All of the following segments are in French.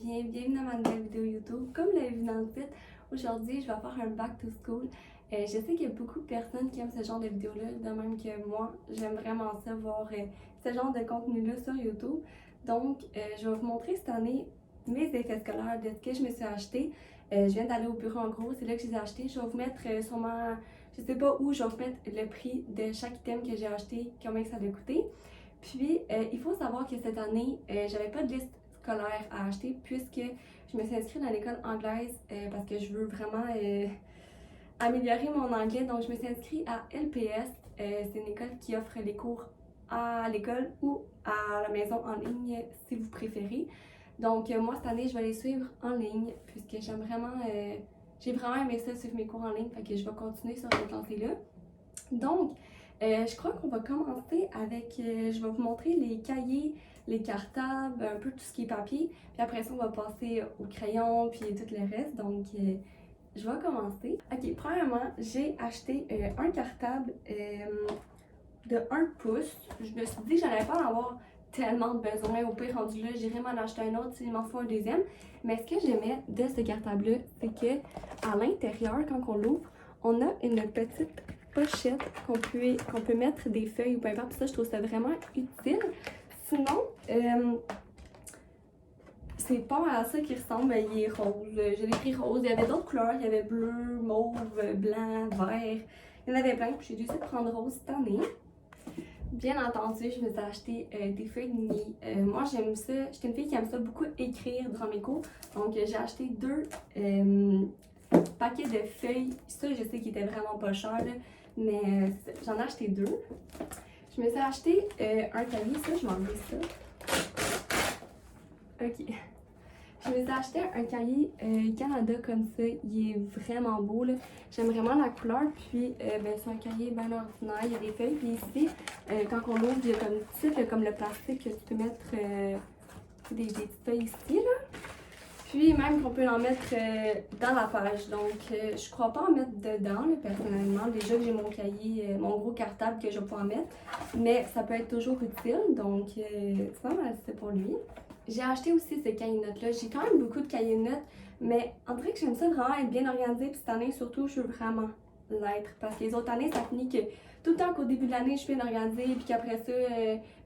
bienvenue dans ma nouvelle vidéo YouTube. Comme vous l'avez vu dans le titre, aujourd'hui je vais faire un back to school. Je sais qu'il y a beaucoup de personnes qui aiment ce genre de vidéos-là, de même que moi. J'aime vraiment ça, voir ce genre de contenu-là sur YouTube. Donc, je vais vous montrer cette année mes effets scolaires de ce que je me suis acheté. Je viens d'aller au bureau en gros, c'est là que je les ai achetés. Je vais vous mettre sûrement, je sais pas où, je vais vous mettre le prix de chaque item que j'ai acheté, combien ça a coûté. Puis, il faut savoir que cette année, j'avais pas de liste scolaire à acheter puisque je me suis inscrite dans l'école anglaise parce que je veux vraiment améliorer mon anglais. Donc, je me suis inscrite à LPS. C'est une école qui offre les cours à l'école ou à la maison en ligne si vous préférez. Donc, moi, cette année, je vais les suivre en ligne puisque j'aime vraiment, j'ai vraiment aimé ça, suivre mes cours en ligne. Fait que je vais continuer sur cette lancée-là. Donc, je crois qu'on va commencer avec, je vais vous montrer les cahiers, les cartables, un peu tout ce qui est papier. Puis après ça, on va passer au crayon, puis tout le reste. Donc, je vais commencer. Ok, premièrement, j'ai acheté un cartable de 1 pouce. Je me suis dit que j'allais pas en avoir tellement de besoin. Au pire, rendu là, j'irai m'en acheter un autre s'il m'en faut un deuxième. Mais ce que j'aimais de ce cartable-là, c'est que à l'intérieur, quand on l'ouvre, on a une petite pochette qu'on peut mettre des feuilles ou peu importe. Puis ça, je trouve ça vraiment utile. Sinon, c'est pas mal à ça qui ressemble, mais il est rose. Je l'ai pris rose. Il y avait d'autres couleurs. Il y avait bleu, mauve, blanc, vert. Il y en avait plein. Puis j'ai décidé de prendre rose cette année. Bien entendu, je me suis acheté des feuilles de nuit. Moi, j'aime ça. J'étais une fille qui aime ça beaucoup écrire durant mes cours. Donc, j'ai acheté 2 paquets de feuilles. Ça, je sais qu'il était vraiment pas cher, là, mais j'en ai acheté 2. Je me suis acheté un cahier. Ça, je vais enlever ça. Ok. Je me suis acheté un cahier Canada comme ça. Il est vraiment beau, là. J'aime vraiment la couleur. Puis, c'est un cahier bien ordinaire. Il y a des feuilles. Puis ici, quand on l'ouvre, il y a comme une petite, comme le plastique que tu peux mettre des petites feuilles ici, là. Puis, même qu'on peut en mettre dans la page. Donc, je crois pas en mettre dedans, là, personnellement. Déjà que j'ai mon cahier, mon gros cartable que je vais pouvoir mettre. Mais ça peut être toujours utile. Donc, c'est pas mal, c'est pour lui. J'ai acheté aussi ce cahier de notes-là. J'ai quand même beaucoup de cahiers de notes, mais on dirait que j'aime ça vraiment être bien organisée. Puis cette année, surtout, je veux vraiment l'être. Parce que les autres années, ça finit que tout le temps qu'au début de l'année, je suis bien organisée. Puis qu'après ça,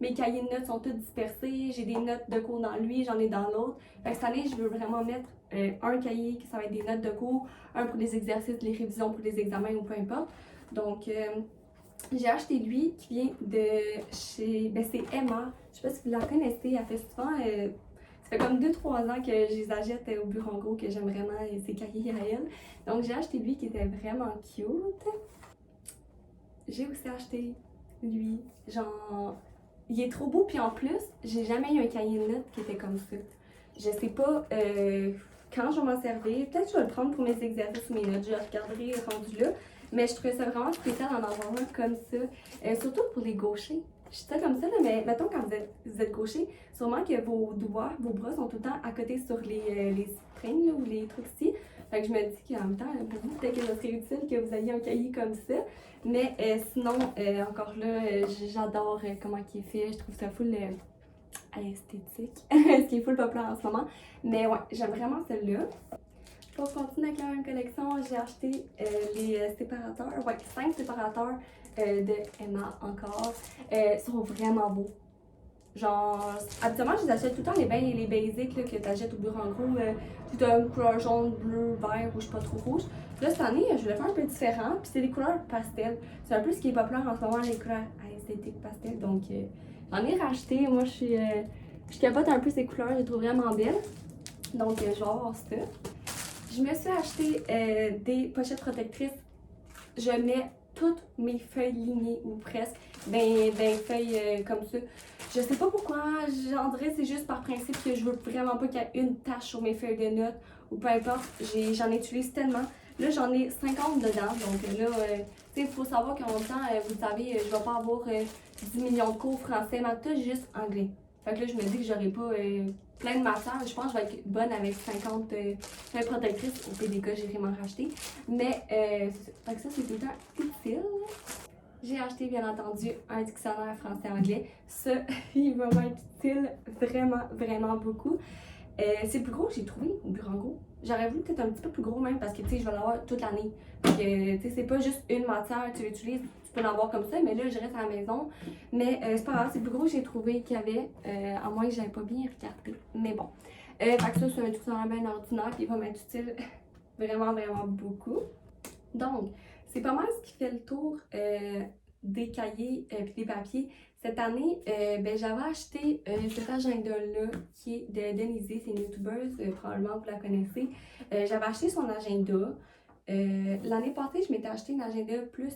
mes cahiers de notes sont tous dispersés. J'ai des notes de cours dans lui, j'en ai dans l'autre. Fait que cette année, je veux vraiment mettre un cahier qui ça va être des notes de cours, un pour les exercices, les révisions pour les examens ou peu importe. Donc, j'ai acheté lui qui vient de chez, c'est Emma. Je sais pas si vous la connaissez, elle fait souvent, ça fait comme 2-3 ans que je les achète au bureau en gros, que j'aime vraiment ses cahiers à elle. Donc j'ai acheté lui qui était vraiment cute. J'ai aussi acheté lui, genre, il est trop beau, puis en plus, j'ai jamais eu un cahier de notes qui était comme ça. Je sais pas quand je vais m'en servir, peut-être que je vais le prendre pour mes exercices ou mes notes, je regarderai rendu là. Mais je trouvais ça vraiment spécial d'en avoir un comme ça, surtout pour les gauchers. Je dis ça comme ça, là, mais mettons quand vous êtes gaucher, sûrement que vos doigts, vos bras sont tout le temps à côté sur les springs là, ou les trucs ici. Fait que je me dis qu'en même temps, pour vous, peut-être que ça serait utile que vous ayez un cahier comme ça. Mais sinon, encore là, j'adore comment il est fait. Je trouve ça full esthétique. Ce qui est full populaire en ce moment. Mais ouais, j'aime vraiment celle-là. Pour continuer avec la même collection, j'ai acheté les séparateurs, 5 séparateurs de Emma encore. Ils sont vraiment beaux. Genre, habituellement, je les achète tout le temps les basics là, que tu achètes au bureau en gros. Tout un couleur jaune, bleu, vert, rouge, pas trop rouge. Là, cette année, je voulais faire un peu différent. Puis c'est des couleurs pastel. C'est un peu ce qui est populaire en ce moment, les couleurs esthétiques pastel. Donc, j'en ai racheté. Moi, je capote un peu ces couleurs. Je les trouve vraiment belles. Donc, je vais avoir ça. Je me suis acheté des pochettes protectrices. Je mets toutes mes feuilles lignées, ou presque, dans feuilles comme ça. Je sais pas pourquoi, j'en dirais c'est juste par principe que je veux vraiment pas qu'il y ait une tache sur mes feuilles de notes, ou peu importe, j'en utilise tellement. Là, j'en ai 50 dedans, donc là, tu sais, il faut savoir qu'en même temps, vous le savez, je vais pas avoir 10 millions de cours français, mais tout juste anglais. Fait que là, je me dis que j'aurai pas plein de matières. Je pense que je vais être bonne avec 50 feuilles protectrices. Au PDK, j'irai m'en racheter. Mais fait que ça, c'est tout le temps utile. J'ai acheté, bien entendu, un dictionnaire français-anglais. Ça, il va m'être utile vraiment, vraiment beaucoup. C'est le plus gros que j'ai trouvé au bureau en gros. J'aurais voulu peut-être un petit peu plus gros même parce que tu sais, je vais l'avoir toute l'année. Fait que tu sais, c'est pas juste une matière, tu l'utilises, tu peux l'avoir comme ça, mais là, je reste à la maison. Mais c'est pas grave, c'est le plus gros que j'ai trouvé qu'il y avait, à moins que j'avais pas bien regardé. Mais bon. Fait que ça, c'est un tout bien ordinaire, puis il va m'être utile vraiment, vraiment beaucoup. Donc, c'est pas mal ce qui fait le tour des cahiers et des papiers. Cette année, j'avais acheté cet agenda-là qui est de Denise, c'est une youtubeuse, probablement vous la connaissez. J'avais acheté son agenda. L'année passée, je m'étais acheté un agenda plus,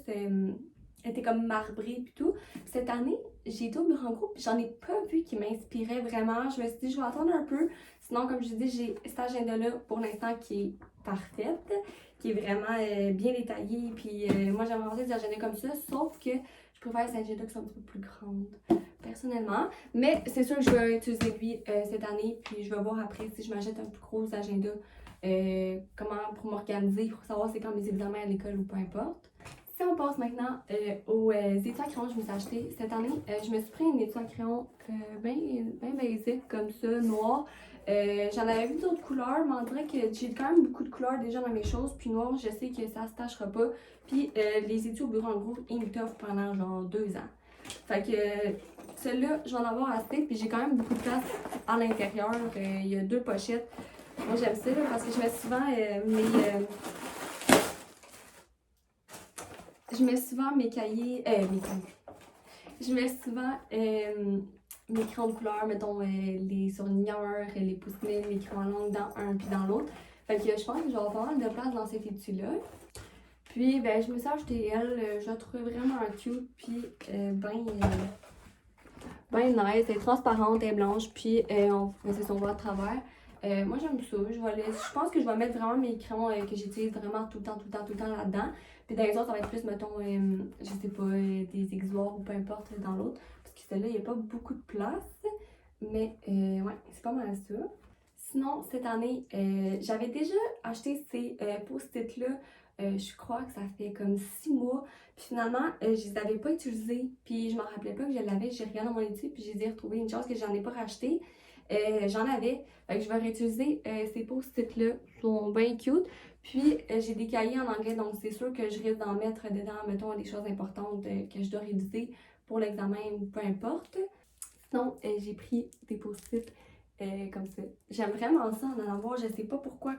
était comme marbré et tout. Cette année, j'ai été au bureau en groupe, j'en ai pas vu qui m'inspirait vraiment. Je me suis dit, je vais attendre un peu. Sinon, comme je dis, j'ai cet agenda-là pour l'instant qui est parfaite, qui est vraiment bien détaillé. Puis moi, j'aimerais avoir des agendas comme ça, sauf que je préfère ces agendas qui sont un petit peu plus grandes, personnellement. Mais c'est sûr que je vais utiliser lui cette année, puis je vais voir après si je m'achète un plus gros agenda, comment pour m'organiser, pour savoir c'est quand mes examens à l'école ou peu importe. Si on passe maintenant aux études à crayon que je me suis acheté cette année, je me suis pris une étui à crayon bien basique comme ça, noir. J'en avais vu d'autres couleurs, mais on dirait que j'ai quand même beaucoup de couleurs déjà dans mes choses. Puis noir, je sais que ça se tachera pas. Puis les étuis au bureau en gros, ils me t'offrent pendant genre 2 ans. Fait que celle-là, je vais en avoir assez. Puis j'ai quand même beaucoup de place à l'intérieur. Il y a 2 pochettes. Moi j'aime ça là, parce que je mets souvent mes cahiers. Je mets souvent mes crayons de couleur, mettons les surligneurs, les pousse-mines, les crayons à langue dans un puis dans l'autre. Fait que je pense que je vais avoir pas mal de place dans cet étui-là. Puis je me suis acheté elle, je la trouve vraiment cute, puis ben nice, elle est transparente, elle est blanche, puis c'est son voit à travers. Moi j'aime ça, je pense que je vais mettre vraiment mes crayons que j'utilise vraiment tout le temps là-dedans. Puis dans les autres, ça va être plus, mettons, je sais pas, des exutoires ou peu importe dans l'autre. Parce que celle-là, il n'y a pas beaucoup de place. Mais ouais, c'est pas mal ça. Sinon, cette année, j'avais déjà acheté ces post-it-là. Je crois que ça fait comme 6 mois. Puis finalement, je les avais pas utilisés. Puis je m'en rappelais pas que je l'avais. J'ai regardé dans mon étude, puis j'ai dit retrouver une chance que j'en ai pas racheté. J'en avais. Fait que je vais réutiliser ces post-it-là. Ils sont bien cute. Puis j'ai des cahiers en anglais, donc c'est sûr que je risque d'en mettre dedans, mettons, des choses importantes que je dois réviser pour l'examen ou peu importe. Sinon, j'ai pris des post-it comme ça. J'aime vraiment ça en avoir, je sais pas pourquoi.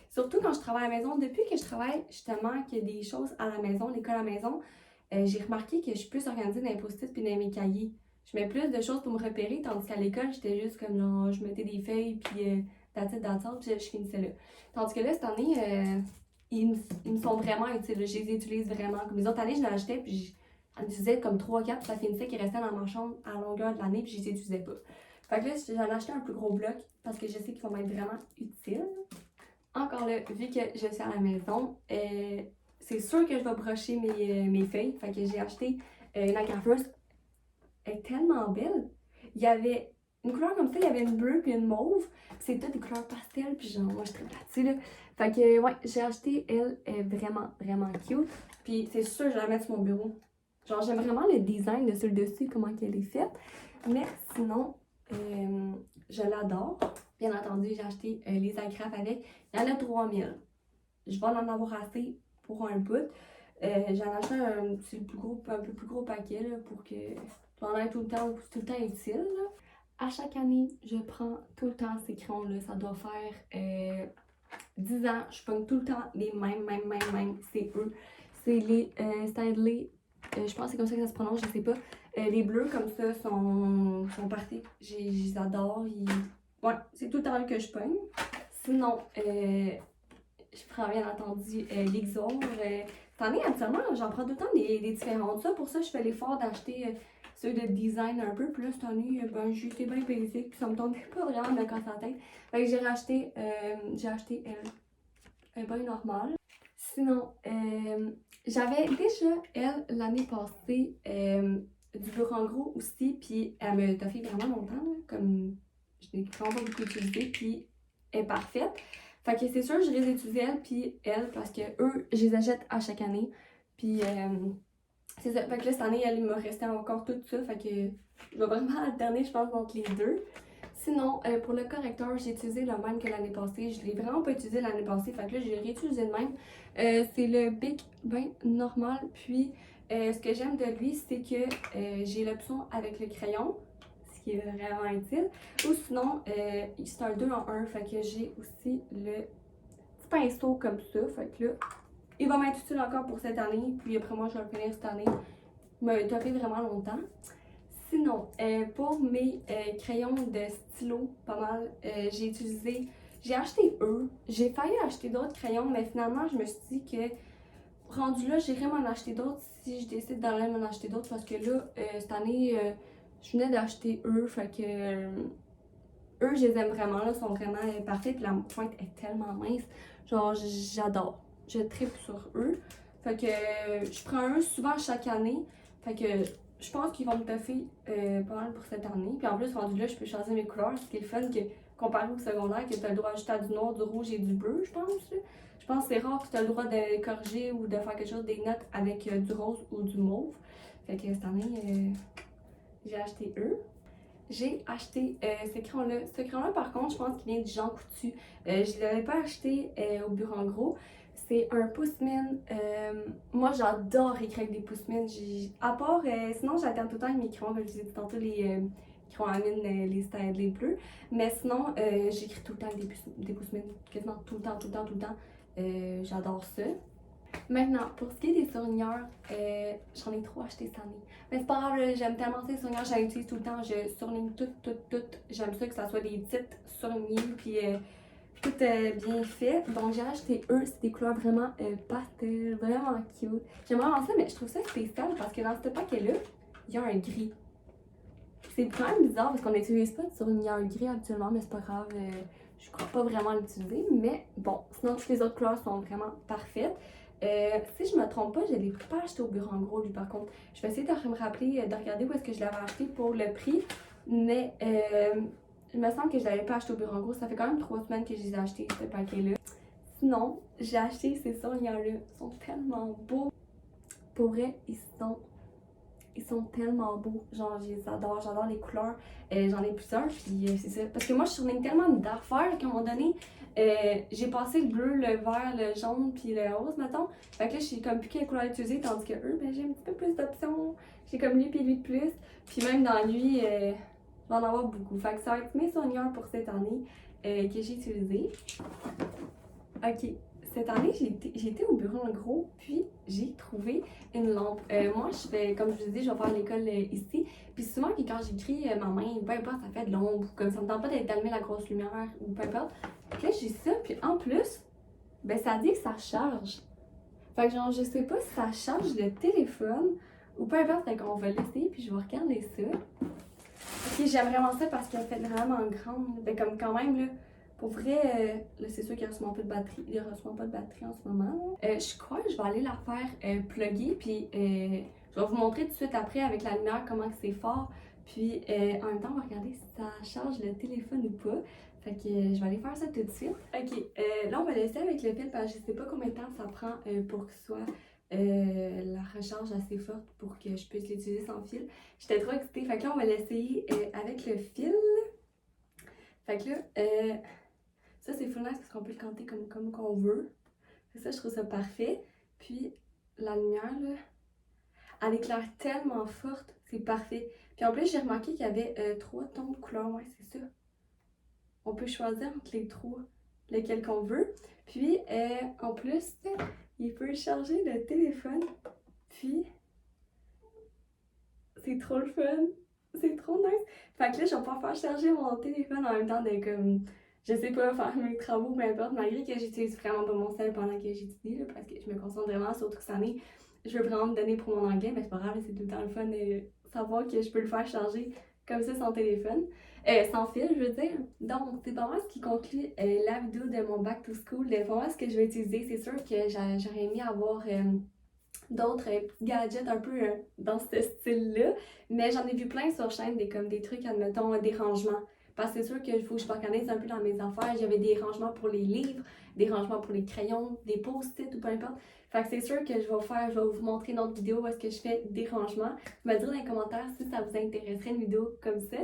Surtout quand je travaille à la maison, depuis que je travaille justement, qu'il y a des choses à la maison, l'école à la maison, j'ai remarqué que je suis plus organisée dans les post-it puis dans mes cahiers. Je mets plus de choses pour me repérer, tandis qu'à l'école, j'étais juste comme genre, je mettais des feuilles puis d'attente, puis je finissais là. Tandis que là, cette année, ils me sont vraiment utiles. Je les utilise vraiment. Comme les autres années, je les achetais puis j'en utilisais comme 3-4, puis ça finissait qui restait dans ma chambre à la longueur de l'année, puis je les utilisais pas. Fait que là, j'en ai acheté un plus gros bloc parce que je sais qu'ils vont m'être vraiment utiles. Encore là, vu que je suis à la maison, c'est sûr que je vais brocher mes feuilles. Fait que j'ai acheté une agrafeuse. Elle est tellement belle. Il y avait une couleur comme ça, il y avait une bleue puis une mauve. C'est toutes des couleurs pastel, puis genre, moi je tripe là-dessus là. Fait que ouais, j'ai acheté, elle est vraiment, vraiment cute. Puis c'est sûr que je vais la mettre sur mon bureau. Genre, j'aime vraiment le design de celui-dessus, comment qu'elle est faite. Mais sinon, je l'adore. Bien entendu, j'ai acheté les agrafes avec. Il y en a 3000. Je vais en avoir assez pour un bout. J'en ai acheté un peu plus gros paquet là, pour que j'en ai tout le temps utile. Là. À chaque année, je prends tout le temps ces crayons-là. Ça doit faire 10 ans. Je pogne tout le temps les mêmes. C'est eux. C'est les Stanley. Je pense que c'est comme ça que ça se prononce, je sais pas. Les bleus comme ça sont parfaits. Je les adore. Ouais, c'est tout le temps que je pogne. Sinon, je prends bien entendu l'Exor. Cette année, habituellement, j'en prends tout le temps des différentes. Ça, pour ça, je fais l'effort d'acheter ceux de design un peu. Puis là, cette année, j'ai été bien basique. Puis ça me tentait pas vraiment de me casser la tête. Fait que j'ai acheté elle. Bien normale. Sinon, j'avais déjà, elle, l'année passée, du bureau en gros aussi, puis elle me t'a fait vraiment longtemps, là, comme je n'ai vraiment pas beaucoup utilisé, puis elle est parfaite. Fait que c'est sûr, je les utilise elle, puis elle, parce que eux, je les achète à chaque année. Puis c'est ça. Fait que là, cette année, elle me restait encore tout ça, fait que je vais vraiment alterner, je pense, entre les deux. Sinon, pour le correcteur, j'ai utilisé le même que l'année passée. Je l'ai vraiment pas utilisé l'année passée, fait que là, j'ai réutilisé le même. C'est le Bic ben normal. Puis, ce que j'aime de lui, c'est que j'ai l'option avec le crayon, ce qui est vraiment utile. Ou sinon, c'est un 2 en 1, fait que j'ai aussi le petit pinceau comme ça. Fait que là, il va m'être utile encore pour cette année. Puis après moi, je vais le finir cette année. Il m'a tapé vraiment longtemps. Sinon, pour mes crayons de stylo, pas mal, j'ai acheté eux. J'ai failli acheter d'autres crayons, mais finalement, je me suis dit que rendu là, j'irai m'en acheter d'autres si je décide d'aller m'en acheter d'autres parce que là, cette année, je venais d'acheter eux, fait que eux, je les aime vraiment, là, sont vraiment parfaits, puis la pointe est tellement mince. Genre, j'adore. Je tripe sur eux. Fait que je prends un souvent chaque année. Fait que je pense qu'ils vont me toffer pas mal pour cette année. Puis en plus, rendu là, je peux choisir mes couleurs. Ce qui est le fun, que comparé au secondaire, que tu as le droit d'ajouter du noir, du rouge et du bleu, je pense. Là. Je pense que c'est rare que tu as le droit de corriger ou de faire quelque chose, des notes avec du rose ou du mauve. Fait que cette année, j'ai acheté eux. J'ai acheté ce crayon-là. Ce crayon-là, par contre, je pense qu'il vient du Jean Coutu. Je ne l'avais pas acheté au bureau en gros. C'est un pouce-mine. Moi, j'adore écrire avec des pouce-mines. À part, sinon, j'alterne tout le temps avec mes crayons, comme je disais tantôt, les crayons à mine, les bleus. Mais sinon, j'écris tout le temps avec des pouce-mines. Quasiment tout le temps, tout le temps, tout le temps. J'adore ça. Maintenant, pour ce qui est des surligneurs, j'en ai trop acheté cette année. Mais c'est pas grave, j'aime tellement ces surligneurs, j'en utilise tout le temps. Je surligne toutes. J'aime ça que ça soit des titres surlignés, puis tout bien fait. Donc j'ai acheté eux, c'est des couleurs vraiment pastel, vraiment cute. J'aime vraiment ça, mais je trouve ça spécial parce que dans ce paquet-là, il y a un gris. C'est quand même bizarre parce qu'on n'utilise pas de surligneur gris actuellement, mais c'est pas grave. Je crois pas vraiment l'utiliser, mais bon, sinon toutes les autres couleurs sont vraiment parfaites. Si je me trompe pas, je l'ai pas acheté au bureau en gros lui par contre. Je vais essayer de me rappeler, de regarder où est-ce que je l'avais acheté pour le prix, mais il me semble que je l'avais pas acheté au bureau en gros. Ça fait quand même 3 semaines que je les ai achetés, ce paquet-là. Sinon, j'ai acheté ces surligneurs-là. Ils sont tellement beaux. Pour vrai, ils sont tellement beaux. Genre, je les adore. J'adore les couleurs. J'en ai plusieurs. Puis c'est ça. Parce que moi, je surligne tellement d'affaires qu'à un moment donné, j'ai passé le bleu, le vert, le jaune, puis le rose, mettons. Fait que là, je sais comme plus quelle couleur utiliser. Tandis que eux, ben, j'ai un petit peu plus d'options. J'ai comme lui puis lui de plus. Puis même dans lui, je vais en avoir beaucoup. Fait que ça va être mes surligneurs pour cette année que j'ai utilisé. Ok. Cette année, j'ai été au bureau en gros, puis j'ai trouvé une lampe. Moi, je fais, comme je vous dis, je vais faire l'école ici. Puis souvent, quand j'écris ma main, peu importe, ça fait de l'ombre, comme ça me tente pas d'allumer la grosse lumière, ou peu importe. Puis là, j'ai ça, puis en plus, ben ça dit que ça charge. Fait que genre, je sais pas si ça charge le téléphone, ou peu importe, fait qu'on va l'essayer, puis je vais regarder ça. Ok, j'aime vraiment ça parce qu'elle fait vraiment grande. Ben comme quand même, là. Pour vrai, là, c'est sûr qu'il ne reçoit pas de batterie. Il reçoit pas de batterie en ce moment. Je crois que je vais aller la faire plugger. Puis je vais vous montrer tout de suite après avec la lumière comment c'est fort. Puis en même temps, on va regarder si ça charge le téléphone ou pas. Fait que je vais aller faire ça tout de suite. Ok, là on va laisser avec le fil parce que je sais pas combien de temps ça prend pour que ce soit la recharge assez forte pour que je puisse l'utiliser sans fil. J'étais trop excitée. Fait que là, on va l'essayer avec le fil. Fait que là, ça, c'est full nice parce qu'on peut le canter comme qu'on veut. Ça, je trouve ça parfait. Puis, la lumière, là, elle éclaire tellement forte, c'est parfait. Puis en plus, j'ai remarqué qu'il y avait 3 tons de couleurs. Ouais, c'est ça. On peut choisir entre les 3, lequel qu'on veut. Puis, en plus, il peut charger le téléphone. Puis, c'est trop le fun. C'est trop nice. Fait que là, je vais pouvoir faire charger mon téléphone en même temps de comme, je sais pas, faire mes travaux, peu importe, malgré que j'utilise vraiment pas mon sel pendant que j'étudie, là, parce que je me concentre vraiment, surtout que cette année, je veux vraiment me donner pour mon anglais, mais c'est pas grave, c'est tout le temps le fun de savoir que je peux le faire charger comme ça sans téléphone, sans fil, je veux dire. Donc, c'est pas moi ce qui conclut la vidéo de mon back to school, de pas moi ce que je vais utiliser. C'est sûr que j'aurais aimé avoir d'autres petits gadgets un peu dans ce style-là. Mais j'en ai vu plein sur chaîne, comme des trucs, admettons, des rangements. Parce que c'est sûr qu'il faut que je m'organise un peu dans mes affaires. J'avais des rangements pour les livres, des rangements pour les crayons, des post-it ou peu importe. Fait que c'est sûr que je vais vous montrer une autre vidéo où est-ce que je fais des rangements. Vous me dire dans les commentaires si ça vous intéresserait une vidéo comme ça.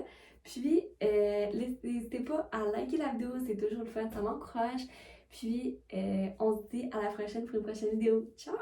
Puis, n'hésitez pas à liker la vidéo, c'est toujours le fun, ça m'encourage. Puis, on se dit à la prochaine pour une prochaine vidéo. Ciao!